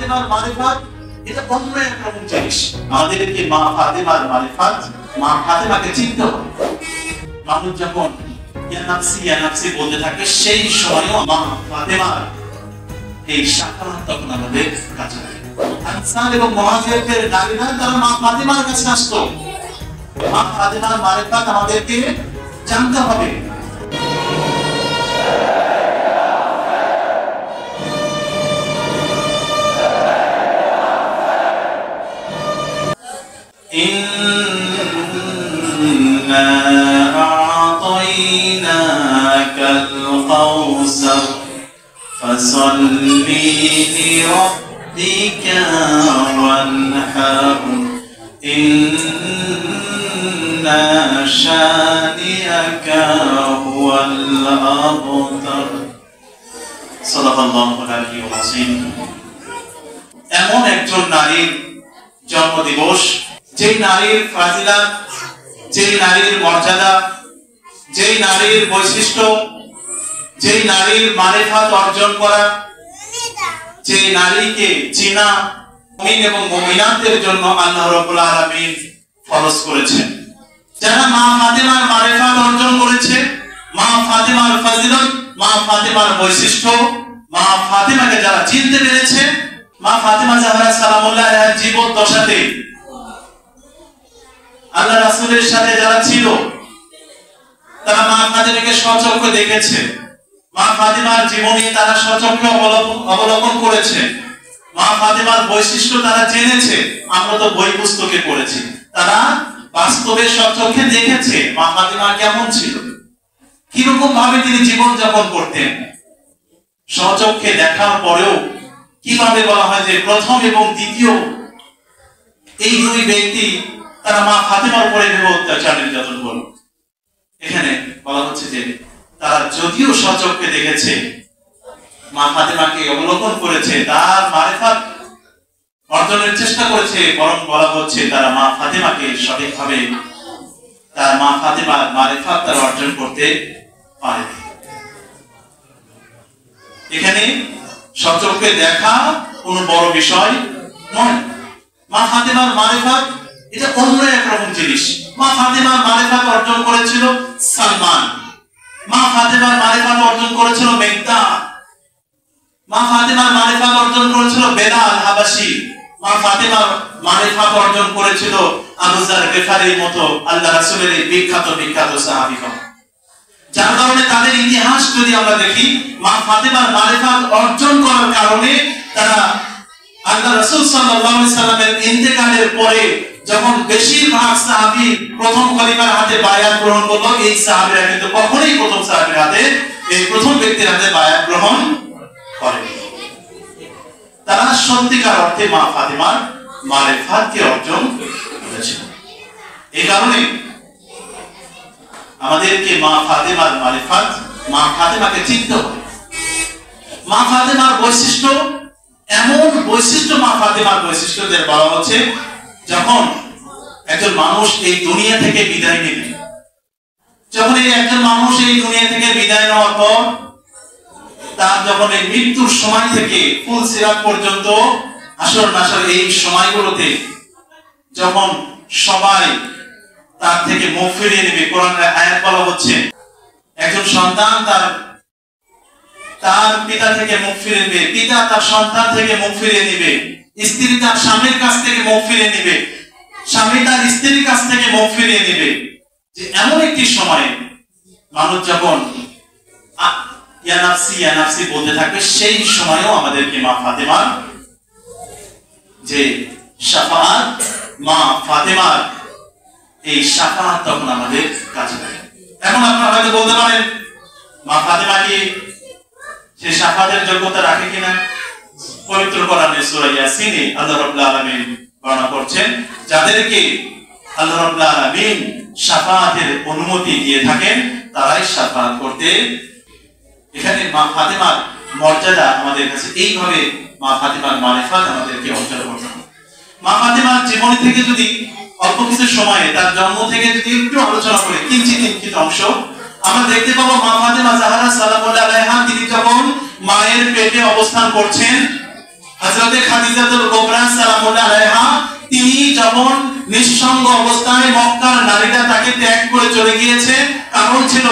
ফাতেমার মারিফাত এটা অন্য এক রকম জিনিস। আমাদেরকে মা ফাতেমার মারিফাত, মা ফাতেমাকে চিনতে হবে। মানুষ যখন ইয়া নাফসি বলতে থাকে সেই সময়ও মা ফাতেমার এই শাফাআত তখন আমাদের কাছে থাকে। আনসার এবং মুহাজিরদের নারীরা তারা মা ফাতেমার কাছে আসতো। মা ফাতেমার মারিফাত আমাদেরকে জানতে হবে। ইন্না আ'তাইনাকাল কাউসার ফাসাল্লি লিরাব্বিকা ওয়ানহার ইন্না শানিআকা হুয়াল আবতার। সাল্লাল্লাহু আলাইহি ওয়াসাল্লাম। এমন একজন নারীর জন্মদিবস, যেই নারীর ফাজিলাত, যেই নারীর মর্যাদা, যেই নারীর বৈশিষ্ট্য, যেই নারীর মারিফাত অর্জন করা, যে নারীকে চিনা মুমিন এবং মুমিনাতদের জন্য আল্লাহ রাব্বুল আলামিন ফরজ করেছেন। যারা মা ফাতেমার মারিফাত অর্জন করেছে, মা ফাতেমার ফাজিলত, মা ফাতেমার বৈশিষ্ট্য, মা ফাতেমাকে যারা চিনতে পেরেছে, মা ফাতেমা জাহরা সালামুল্লাহ আলাইহা জীবদ্দশাতে আল্লাহ রাসূলের সাথে যারা ছিল তারা মা ফাতেমাকে স্বচক্ষে দেখেছে। মা ফাতেমার জীবনী তারা স্বচক্ষে অবলোকন করেছে। মা ফাতেমার বৈশিষ্ট্য তারা জেনেছে। আমরা তো বই পুস্তকে পড়েছি, তারা বাস্তবে স্বচক্ষে দেখেছে মা ফাতেমা কেমন ছিল, কিরকম ভাবে তিনি জীবন যাপন করতেন। স্বচক্ষে দেখার পরেও কিভাবে বলা হয় যে প্রথম এবং দ্বিতীয় এই দুই ব্যক্তি তারা মা ফাতেমার উপরে অত্যাচার নির্যাতন করল। এখানে বলা হচ্ছে যে তারা যদিও স্বচক্ষে দেখেছে, মা ফাতেমাকে অবলোকন করেছে, তার মারিফাত অর্জনের চেষ্টা করেছে, বরং বলা হচ্ছে তারা মা ফাতেমাকে সঠিকভাবে তার মা ফাতেমার মারিফাত তারা অর্জন করতে পারে। এখানে স্বচক্ষে দেখা কোনো বড় বিষয় নয়। মা ফাতেমার মারিফাত এটা অন্য এক রকম জিনিস। মা ফাতেমার মারিফাত অর্জন করেছিল সালমান, মা ফাতেমার মারিফাত অর্জন করেছিল মেঘদাদ, মা ফাতেমার মারিফাত অর্জন করেছিল বেলাল হাবাসি, মা ফাতেমার মারিফাত অর্জন করেছিল আবু যার গিফারির মতো আল্লাহ রাসূলের বিখ্যাত সাহাবীগণ। যার কারণে তাদের ইতিহাস যদি আমরা দেখি, মা ফাতেমার মারিফাত অর্জন করার কারণে তারা আল্লাহ রাসূল সাল্লাল্লাহু আলাইহি সাল্লামের ইন্তেকালের পরে যখন বেশিরভাগ সাহাবী প্রথম খলিফার হাতে বায়াত গ্রহণ করলো, এই সাহাবীরা কিন্তু কখনোই প্রথম সাহাবীর হাতে, এই প্রথম ব্যক্তির হাতে বায়াত গ্রহণ করেনি। তারা সত্যিকার অর্থে মা ফাতেমার মারিফাতকে অর্জন করেছিল। এই কারণে আমাদেরকে মা ফাতেমার মারিফাত, মা ফাতেমাকে চিনতে হবে। মা ফাতেমার বৈশিষ্ট্য, এমন বৈশিষ্ট্য মা ফাতেমার বৈশিষ্ট্যদের বলা হচ্ছে যখন একজন মানুষ এই দুনিয়া থেকে বিদায় নেবে, যখন এই একজন মানুষ এই দুনিয়া থেকে বিদায় নেওয়ার পর তার যখন এই মৃত্যুর সময় থেকে ফুল সিরাত পর্যন্ত আসর নাসর এই সময়গুলোতে যখন সবাই তার থেকে মুখ ফিরিয়ে নেবে, কোরআনের আয়াত বলা হচ্ছে একজন সন্তান তার পিতা থেকে মুখ ফিরিয়ে নেবে, পিতা তার সন্তান থেকে মুখ ফিরিয়ে নেবে, স্ত্রী তার স্বামীর কাছ থেকে মুখ ফিরিয়ে নেবে, স্বামী তার স্ত্রীর কাছ থেকে মুখ ফিরিয়ে নেবে। যে এমন একটি সময়ে মানুষ যখন ইয়া নাফসি বলতে থাকবে, সেই সময়ও আমাদেরকে মা ফাতেমার যে শাফাআত, মা ফাতেমার এই শাফাআত তখন আমাদের কাছে থাকে। এখন আপনারা হয়তো বলতে পারেন, মা ফাতেমা কি সে শাফাআতের যোগ্যতা রাখে কিনা? পবিত্র কোরআনে সূরা ইয়াসিনে আল্লাহ রাব্বুল আলামিন বর্ণনা করছেন, যাদেরকে আল্লাহ রাব্বুল আলামিন শাফাআতের অনুমতি দিয়ে থাকেন তারাই শাফাআত করতে। এখানে মা ফাতেমার মর্যাদা আমাদের কাছে এইভাবে, মা ফাতেমার মারিফাত আমাদেরকে অর্জন করতে হবে। মা ফাতেমার জীবনী থেকে যদি অল্প কিছু সময়ে, তার জন্ম থেকে যদি একটু আলোচনা করে কিঞ্চিত অংশ আমরা দেখতে পাবো, মা ফাতেমা জাহরা সালামুল্লাহ আলাইহা তিনি যখন মায়ের পেটে অবস্থান করছেন হযরতে খাদিজাতুল কুবরা সালামুল্লাহ আলাইহা তিনি যখন নিঃসঙ্গ অবস্থায় মক্কার নারীরা তাকে ত্যাগ করে চলে গিয়েছে, কারণ ছিল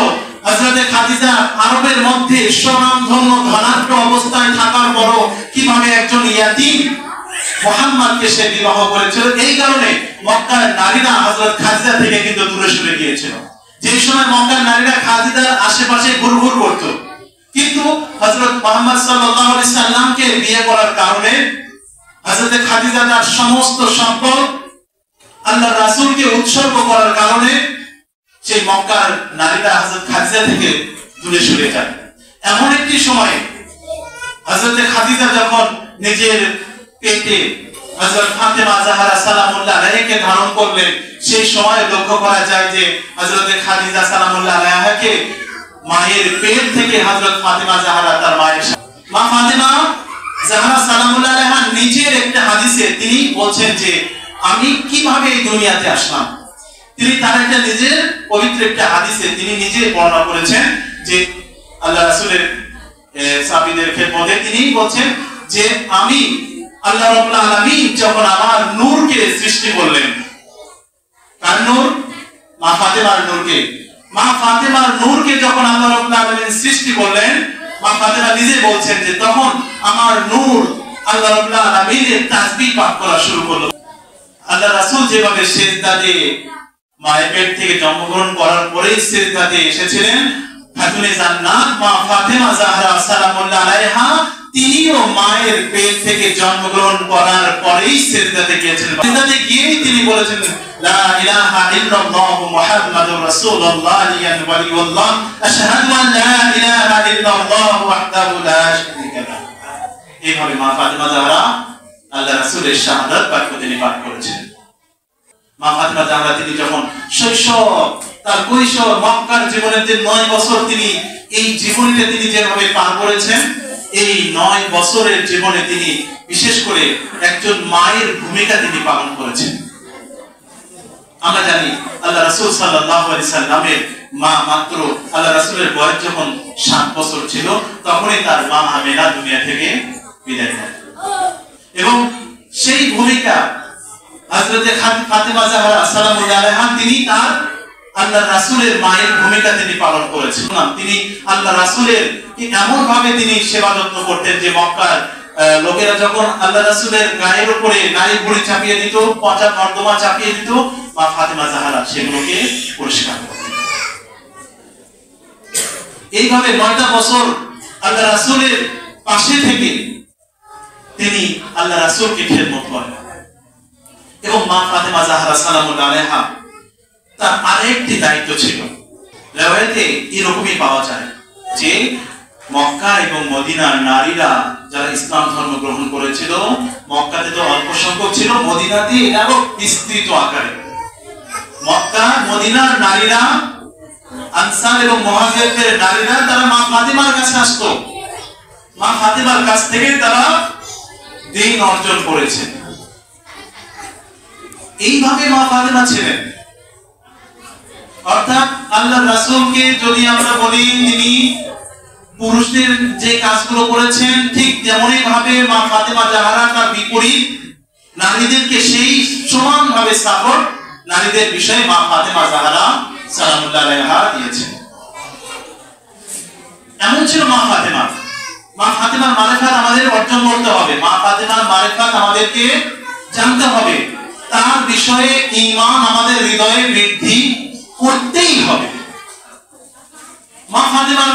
হযরতে খাদিজা আরবের মধ্যে স্বনামধন্য ধনাঢ্য অবস্থায় থাকার পরও কিভাবে একজন ইয়াতীম মুহাম্মদকে সে বিবাহ করেছিল। এই কারণে মক্কার নারীরা হযরত খাদিজা থেকে কিন্তু দূরে সরে গিয়েছিল। যে সময় মক্কার নারীরা খাদিজার আশেপাশে ঘুরঘুর করত, কিন্তু হযরত মুহাম্মদ সাল্লাল্লাহু আলাইহি সাল্লামকে বিয়ে করার কারণে হযরত খাদিজা তার সমস্ত সম্পদ আল্লাহর রাসূলকে উৎসর্গ করার কারণে সেই মক্কার নারীরা হযরত খাদিজা থেকে দূরে সরে যায়। এমন একটি সময় হযরত খাদিজা যখন নিজের পেটে হযরত ফাতেমা জাহরা সালামুল্লাহ আলাইহাকে ধারণ করলেন, সেই সময় লক্ষ্য করা যায় যে হযরত খাদিজা সালামুল্লাহ আলাইহাকে মায়ের পেট থেকে হযরত ফাতেমা জাহরা তার মায়ের মা ফাতেমা জাহরা সালামুল্লাহ আলাইহা নিজের একটা হাদিসে তিনি বলছেন যে আমি কিভাবে এই দুনিয়াতে আসলাম। তিনি তার একটা নিজের পবিত্র একটা হাদিসে তিনি নিজে বর্ণনা করেছেন যে আল্লাহ রাসূলের সাহাবীদের খেদমতে তিনি বলছেন যে আমি আল্লাহ রাব্বুল আলামিন যখন আমার নূরকে সৃষ্টি করলেন, কার নূর? মা ফাতেমার নূরকে। মা ফাতেমার নূরকে যখন আল্লাহ রাব্বুল আলামিন সৃষ্টি করলেন, মা ফাতেমা নিজে বলছেন যে তখন আমার নূর আল্লাহ রাব্বুল আলামিনের তাসবিহ পাঠ করা শুরু করলো। আল্লাহ রাসূল যেভাবে সিজদাতে মায়ের পেট থেকে জন্মগ্রহণ করার পরেই সিজদাতে এসেছিলেন, খাতুনে জান্নাত মা ফাতেমা জাহরা সালামুল্লাহ আলাইহা তিনিও মায়ের পেট থেকে জন্মগ্রহণ করার পরেই সিজদাতে গিয়েছিলেন। সিজদাতে গিয়েই তিনি বলেছেন লা ইলাহা ইল্লাল্লাহু মুহাম্মাদুর রাসূলুল্লাহ ওয়ালিউল্লাহ আশহাদু আন লা ইলাহা ইল্লাল্লাহু ওয়াহদাহু লা শারীকা লাহু। এইভাবে মা ফাতেমা জাহরা আল্লাহ রাসূলের শাহাদাত বাক্য তিনি পাঠ করেছেন। মা ফাতেমা জাহরা তিনি যখন শৈশব তার কৈশোর মক্কার জীবনের যে 9 বছর তিনি এই জীবনটা তিনি যেভাবে পার করেছেন, এই 9 বছরের জীবনে তিনি বিশেষ করে একজন মায়ের ভূমিকা তিনি পালন করেছেন। আমরা জানি আল্লাহ রাসূল সাল্লাল্লাহু আলাইহি সাল্লামের মা মাত্র আল্লাহ রাসূলের বয়স যখন 7 বছর ছিল তখনই তার মা আমেনা দুনিয়া থেকে বিদায় নেন, এবং সেই ভূমিকা হযরতে ফাতেমা জাহরা সালামুল্লাহ আলাইহা তিনি তার আল্লাহ রাসূলের মায়ের ভূমিকা তিনি পালন করেছেন। তিনি আল্লাহ রাসূলের এমন ভাবে তিনি সেবা যত্ন করতেন যে মক্কার লোকেরা যখন আল্লাহ রাসূলের গায়ের উপরে নারী ভুঁড়ি চাপিয়ে দিত, পচা নর্দমা চাপিয়ে দিত, মা ফাতেমা জাহরা সেগুলোকে পরিষ্কার করতেন। এইভাবে 9টা বছর আল্লাহ রাসূলের পাশে থেকে তিনি আল্লাহ রাসূলকে খেদমত করেন। এবং মা ফাতেমা জাহরা সালামুল্লাহ আলাইহা তার আরেকটি দায়িত্ব ছিল। রিওয়ায়াতে এরকমই পাওয়া যায় যে মক্কা এবং মদিনার নারীরা যারা ইসলাম ধর্ম গ্রহণ করেছিল, মক্কাতে তো অল্প সংখ্যক ছিল, মদিনাতে আরো বিস্তৃত আকারে। মক্কা মদিনার নারীরা, আনসার এবং মুহাজিরদের নারীরা তারা মা ফাতেমার কাছে আসতো, মা ফাতেমার কাছ থেকে তারা দ্বীন অর্জন করেছে। এইভাবে মা ফাতেমা ছিলেন। অর্থাৎ আল্লাহ রাসূলকে যদি আমরা বলি তিনি পুরুষদের যে কাজগুলো করেছেন, ঠিক তেমনই ভাবে মা ফাতেমা জাহরা তার বিপরীত নারীদেরকে সেই সমান ভাবে সাপোর্ট নারীদের বিষয়ে মা ফাতেমা জাহরা সালামুল্লাহ আলাইহা দিয়েছেন। এমন ছিল মা ফাতেমা। মা ফাতেমার মারিফাত আমাদের অর্জন করতে হবে, মা ফাতেমার মারিফাত আমাদেরকে জানতে হবে, তার বিষয়ে ঈমান আমাদের হৃদয়ে বৃদ্ধি করতেই হবে। মা ফাতেমার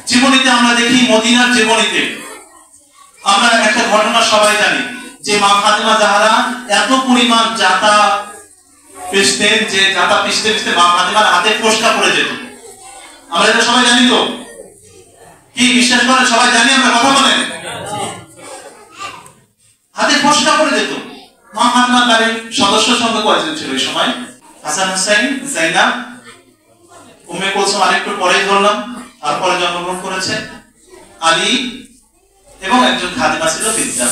জীবনীতে আমরা দেখি, মদিনার জীবনীতে আমরা একটা ঘটনা সবাই জানি যে মা ফাতেমা জাহরা এত পরিমাণ জাতা পিষতেন যে জাতা পিষতে পিষতে মা ফাতেমার হাতে ফোসকা পড়ে যেত। আমরা এটা সবাই জানি তো? কি বিশ্বাস করেন? সবাই জানি? আমরা কথা বলেন, হাতে ফোসকা পড়ে যেত। মা ফাতেমার বাড়ির সদস্য সংখ্যা কয়জন ছিল এই সময়? হাসান হুসাইন, জাইনাব, উম্মে কুলসুম আরেকটু পরেই ধরলাম, তারপরে জন্মগ্রহণ করেছে, আলী এবং একজন খাদেমা ছিল বিদ্যা,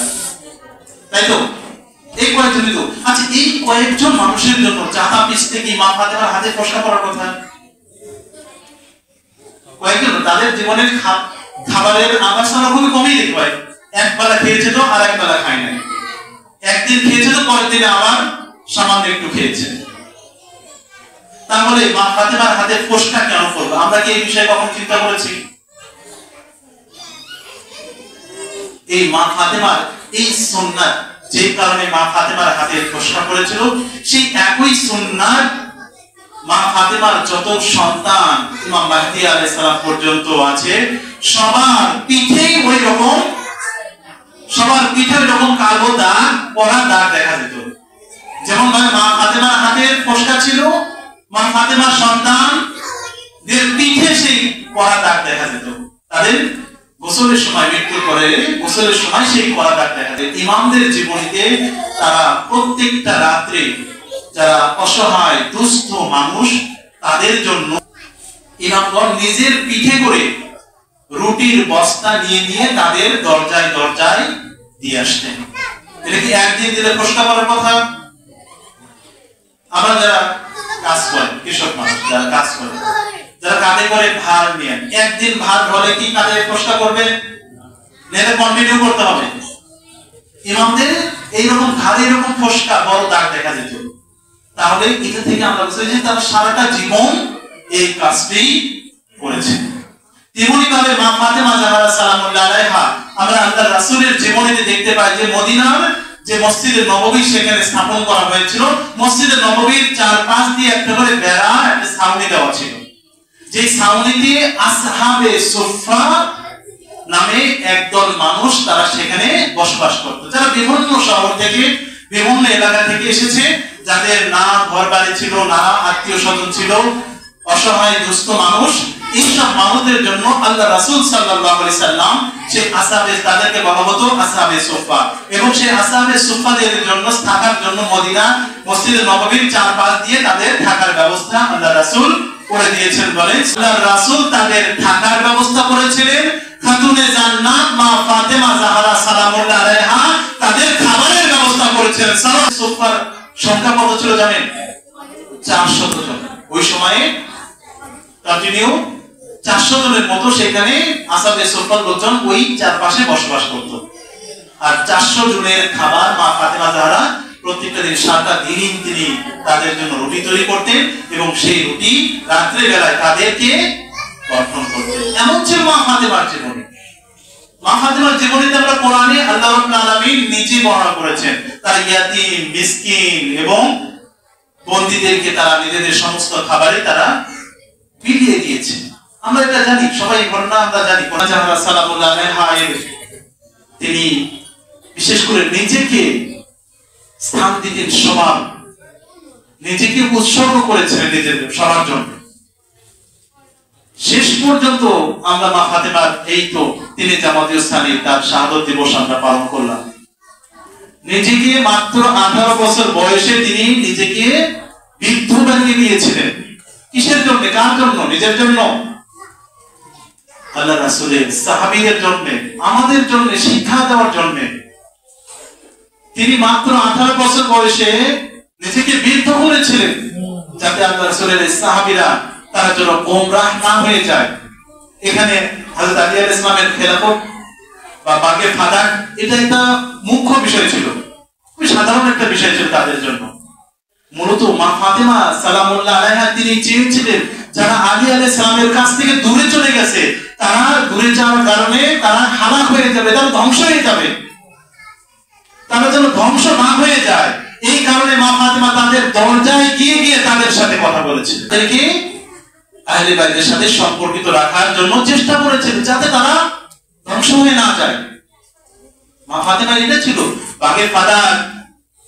তাই তো? এই কয়েকজনই তো। আচ্ছা, এই কয়েকজন মানুষের জন্য জাতা পিষতে কি মা ফাতেমার হাতে ফোসকা পড়ার কথা? কয়েকজন, তাদের জীবনের খাবারের আবাসনা খুবই কমই দেখতে পাই। এক বেলা খেয়েছে তো আর এক বেলা খায় নাই, একদিন খেয়েছে তো পরের দিনে আবার সামান্য একটু খেয়েছে। তাহলে মা ফাতেমার হাতে ফোসকা কেন পড়লো? আমরা কি এই বিষয়ে কখন চিন্তা করেছি? এই মা ফাতেমার এই সুন্নাত, যে কারণে মা ফাতেমার হাতে ফোসকা পড়েছিল, সেই একই সুন্নাত মা ফাতেমার যত সন্তান ইমাম মাহদী আলাইহিস সালাম পর্যন্ত আছে, সবার পিঠেই ওই রকম, সবার পিঠে ওই রকম কালো দাগ, পড়া দাগ দেখা যেত। যেমন ভাবে মা ফাতেমার হাতে ফোসকা ছিল, মা ফাতেমার সন্তানদের পিঠে সেই পড়া দাগ দেখা যেত। তাদের গোসলের সময়, মৃত্যুর পরে গোসলের সময় সেই পড়া দাগ দেখা যেত। ইমামদের জীবনীতে তারা প্রত্যেকটা রাত্রে যারা অসহায় দুস্থ মানুষ, তাদের জন্য ইমামগণ নিজের পিঠে করে রুটির বস্তা নিয়ে নিয়ে তাদের দরজায় দরজায় দিয়ে আসতেন। এটা কি একদিন দিলে ফোসকা পড়ার কথা? আমরা যারা কাজ করে, কৃষক মানুষ যারা কাজ করে, যারা কাঁধে করে ভার নিয়ে, একদিন ভার ধরে কি কাঁধে ফোসকা করবে? নেলে কন্টিনিউ করতে হবে। ইমামদের এইরকম ঘাড়ে এরকম ফোসকা, বড় দাগ দেখা যেত। তাহলে এটা থেকে আমরা বুঝতে যে তারা সারাটা জীবন এই কাজটি করেছে। তেমনি ভাবে মা ফাতেমা জাহরা সালামুল্লাহ আলাইহা, আমরা আল্লাহর রাসূলের জীবনীতে দেখতে পাই যে মদিনার যে মসজিদে নববী সেখানে স্থাপন করা হয়েছিল, মসজিদে নববীর চারপাশ দিয়ে একটা করে বেড়া, একটা ছাউনি দেওয়া ছিল। যে ছাউনিতে আসহাবে সুফফা নামে একদল মানুষ তারা সেখানে বসবাস করত, যারা বিভিন্ন শহর থেকে, বিভিন্ন এলাকা থেকে এসেছে, যাদের না ঘর বাড়ি ছিল, না আত্মীয় স্বজন ছিল, অসহায় দুস্থ মানুষ। এইসব মানুষদের জন্য আল্লাহ রাসূল সাল্লাল্লাহু আলাইহি সাল্লাম সেই আসহাবে, তাদেরকে বলা হতো আসহাবে সুফফা, এবং সেই আসহাবে সুফফাদের জন্য থাকার জন্য মদিনা মসজিদে নববীর চারপাশ দিয়ে তাদের থাকার ব্যবস্থা আল্লাহ রাসূল করে দিয়েছেন। বলে আল্লাহ রাসূল তাদের থাকার ব্যবস্থা করেছিলেন। খাতুনে জান্নাত মা ফাতেমা জাহরা সালামুল্লাহ আলাইহা তাদের খাবারের ব্যবস্থা করেছিলেন। সুফফার সংখ্যা কত ছিল জানেন? 400 জন। ওই সময়ে কন্টিনিউ 400 জনের মতো সেখানে আসহাবে সুফফার লোকজন ওই চারপাশে বসবাস করত। আর 400 জনের খাবার মা ফাতেমা জাহরা প্রত্যেকটা দিন, সারাটা দিন তিনি তাদের জন্য রুটি তৈরি করতেন, এবং সেই রুটি রাত্রে বেলায় তাদেরকে অর্পণ করতেন। এমন ছিল মা ফাতেমার জীবনী। মা ফাতেমার জীবনীতে আমরা কোরআনে আল্লাহ রাব্বুল আলামিন নিজে বর্ণনা করেছেন, তার ইয়াতীম, মিসকিন এবং বন্দীদেরকে তারা নিজেদের সমস্ত খাবারে তারা বিলিয়ে দিয়েছে। আমরা এটা জানি, সবাই ঘটনা আমরা জানি। ফাতেমা জাহরা সালামুল্লাহ আলাইহা তিনি বিশেষ করে নিজেকে স্থান দিতেন সবার, নিজেকে উৎসর্গ করেছেন নিজের সবার জন্য। শেষ পর্যন্ত আমরা মা ফাতেমার এই তো তিনি জামাতীয় স্থানে তার শাহাদত দিবস আমরা পালন করলাম। নিজেকে মাত্র 18 বছর বয়সে তিনি নিজেকে বৃদ্ধ বানিয়ে দিয়েছিলেন। কিসের জন্য? কার জন্য? নিজের জন্য, আল্লাহ রাসূলের, সাহাবীদের জন্য, আমাদের জন্য, শিক্ষা দেওয়ার জন্য। তিনি মাত্র 18 বছর বয়সে নিজেকে বৃদ্ধ করেছিলেন, যাতে আল্লাহ রাসূলের সাহাবীরা তারা যেন গোমরাহ না হয়ে যায়। এখানে হযরত আলী আলাইহিস সালামের খেলাফত বা বাগে ফাদাক, এটা একটা মুখ্য বিষয় ছিল, খুব সাধারণ একটা বিষয় ছিল তাদের জন্য। মূলত মা ফাতেমা সালামুল্লাহ আলাইহা তিনি চেয়েছিলেন যারা আলী আলাইহিস সালামের কাছ থেকে দূরে চলে গেছে, তারা দূরে যাওয়ার কারণে তারা হালাক হয়ে যাবে, তারা ধ্বংস হয়ে যাবে, তারা যেন ধ্বংস না হয়ে যায়। এই কারণে মা ফাতেমা তাদের দরজায় গিয়ে গিয়ে তাদের সাথে কথা বলেছিলেন, তাদেরকে আহলে বাইতের সাথে সম্পর্কিত রাখার জন্য চেষ্টা করেছিলেন, যাতে তারা ধ্বংস হয়ে না যায়। মা ফাতেমা এটা ছিল বাগে ফাদাক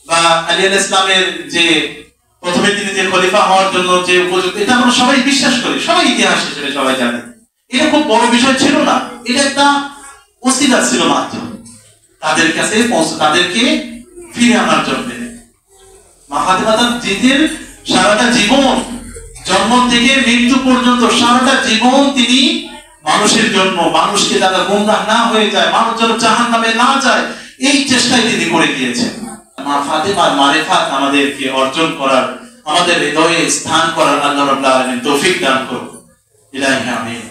বা আলী আলাইহিস সালামের যে প্রথমে তিনি যে খলিফা হওয়ার জন্য যে উপযুক্ত, এটা আমরা সবাই বিশ্বাস করি, সবাই ইতিহাস হিসেবে সবাই জানে। এটা খুব বড় বিষয় ছিল না, এটা একটা ওসিলা ছিল মাত্র তাদের কাছে পৌঁছে, তাদেরকে ফিরে আনার জন্য। মা ফাতেমা তার নিজের সারাটা জীবন, জন্ম থেকে মৃত্যু পর্যন্ত সারাটা জীবন তিনি মানুষের জন্য, মানুষকে যারা গোমরাহ না হয়ে যায়, মানুষ যেন জাহান্নামে না যায়, এই চেষ্টাই তিনি করে গিয়েছেন। মা ফাতেমার মারিফাত আমাদেরকে অর্জন করার, আমাদের হৃদয়ে স্থান করার আল্লাহ রাব্বুল আলামিন তৌফিক দান করুন। ইলাহি আমিন।